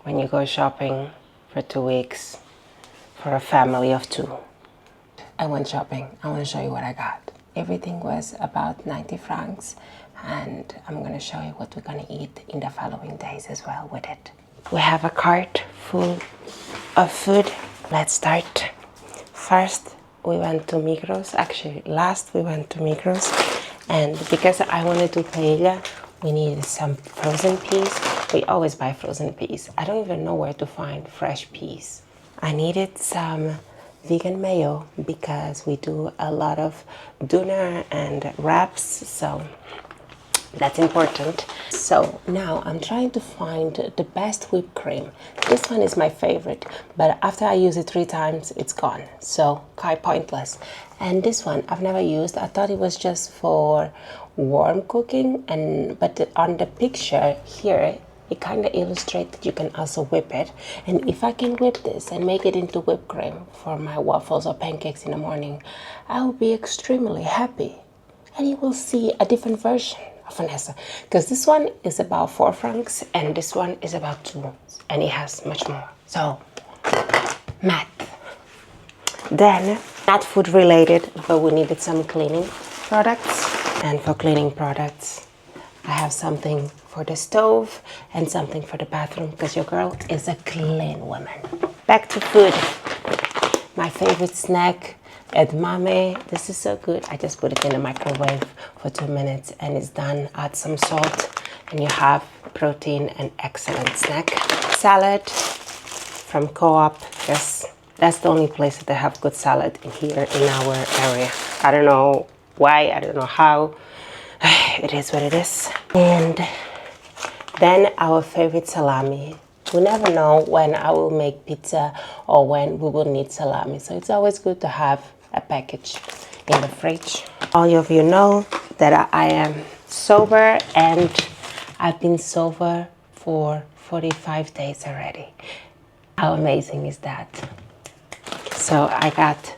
when you go shopping for 2 weeks for a family of 2. I went shopping. I want to show you what I got. Everything was about 90 francs, and I'm going to show you what we're going to eat in the following days as well with it. We have a cart full of food. Let's start. First, we went to Migros. Actually, last we went to Migros, and because I wanted to paella, we needed some frozen peas. We always buy frozen peas. I don't even know where to find fresh peas. I needed some vegan mayo because we do a lot of doner and wraps, so that's important. So now I'm trying to find the best whipped cream. This one is my favorite, but after I use it 3 times, it's gone. So quite pointless. And this one I've never used. I thought it was just for warm cooking, but on the picture here, it kind of illustrates that you can also whip it. And if I can whip this and make it into whipped cream for my waffles or pancakes in the morning, I will be extremely happy. And you will see a different version of Vanessa, because this one is about 4 francs and this one is about 2, and it has much more. So math. Then, not food related, but we needed some cleaning products. And for cleaning products, I have something for the stove and something for the bathroom, because your girl is a clean woman. Back to food. My favorite snack, edamame. This is so good. I just put it in the microwave for 2 minutes and it's done. Add some salt and you have protein and excellent snack. Salad from Co-op, because that's the only place that they have good salad here in our area. I don't know why, I don't know how. It is what it is. And then our favorite salami. We never know when I will make pizza or when we will need salami. So it's always good to have a package in the fridge. All of you know that I am sober, and I've been sober for 45 days already. How amazing is that? So I got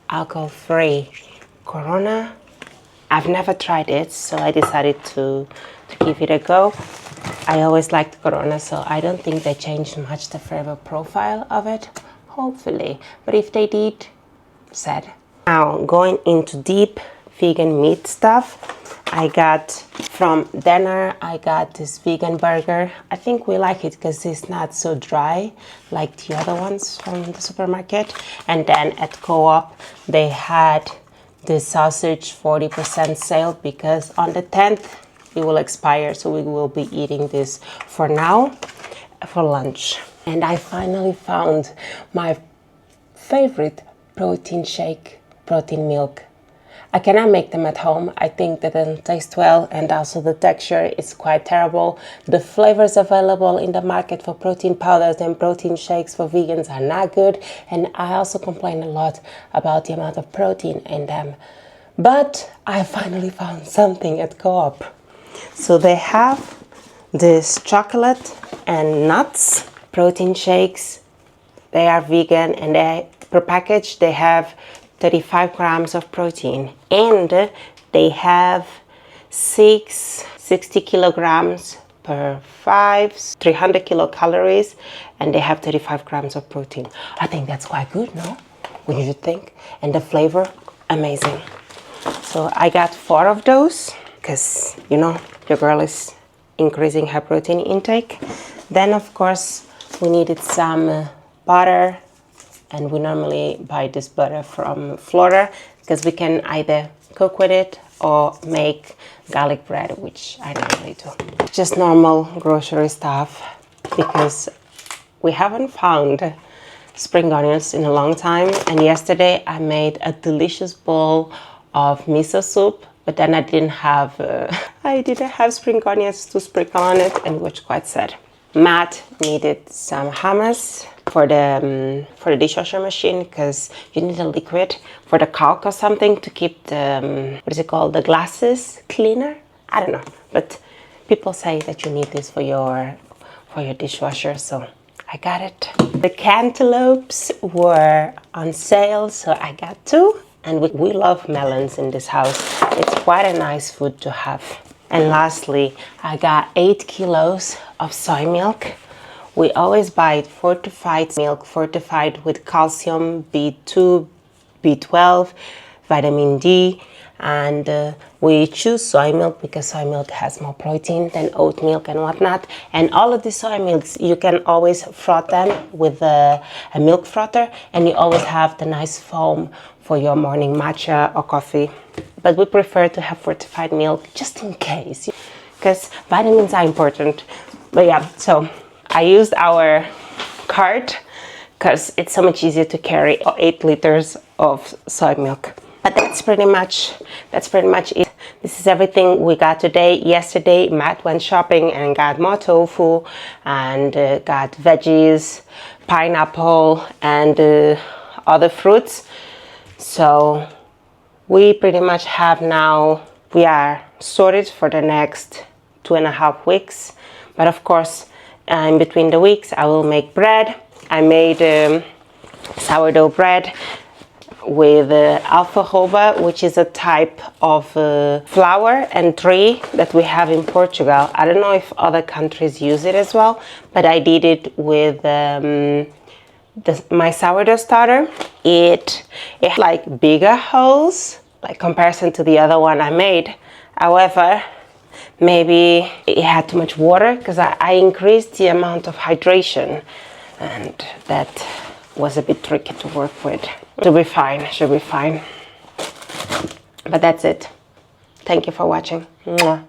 alcohol-free Corona. I've never tried it, so I decided to give it a go. I always liked Corona, so I don't think they changed much the flavor profile of it, hopefully. But if they did, sad. Now, going into deep vegan meat stuff, I got from dinner, I got this vegan burger. I think we like it because it's not so dry like the other ones from the supermarket. And then at Co-op, they had the sausage 40% sale, because on the 10th, it will expire, so we will be eating this for now for lunch. And I finally found my favorite protein shake, protein milk. I cannot make them at home. I think that doesn't taste well, and also the texture is quite terrible. The flavors available in the market for protein powders and protein shakes for vegans are not good, and I also complain a lot about the amount of protein in them. But I finally found something at Co-op. So they have this chocolate and nuts protein shakes. They are vegan, and per package they have 35 grams of protein, and they have 60 kilograms per 300 kilocalories, and they have 35 grams of protein. I think that's quite good, no? What you think? And the flavor, amazing. So I got 4 of those, because, you know, your girl is increasing her protein intake. Then, of course, we needed some butter, and we normally buy this butter from Flora, because we can either cook with it or make garlic bread, which I normally do. Just normal grocery stuff, because we haven't found spring onions in a long time. And yesterday I made a delicious bowl of miso soup, but then I didn't have spring onions to sprinkle on it, and it was quite sad. Matt needed some hummus for the dishwasher machine, because you need a liquid for the caulk or something to keep the the glasses cleaner. I don't know, but people say that you need this for your dishwasher, so I got it. The cantaloupes were on sale, so I got 2. And we love melons in this house. It's quite a nice food to have. And lastly, I got 8 kilos of soy milk. we always buy fortified milk, fortified with calcium, B2, B12, vitamin D, and we choose soy milk because soy milk has more protein than oat milk and whatnot. And all of the soy milks, you can always froth them with a milk frother, and you always have the nice foam for your morning matcha or coffee. But we prefer to have fortified milk just in case, because vitamins are important. But yeah, so I used our cart because it's so much easier to carry 8 liters of soy milk. But that's pretty much it. This is everything we got today. Yesterday, Matt went shopping and got more tofu and got veggies, pineapple, and other fruits. So we pretty much have now, we are sorted for the next 2.5 weeks. But of course, in between the weeks, I will make bread. I made sourdough bread with alfarroba, which is a type of flour and tree that we have in Portugal. I don't know if other countries use it as well, but I did it with my sourdough starter. It had like bigger holes, like comparison to the other one I made. However, maybe it had too much water because I increased the amount of hydration, and that was a bit tricky to work with. Should be fine. But that's it. Thank you for watching. Mwah.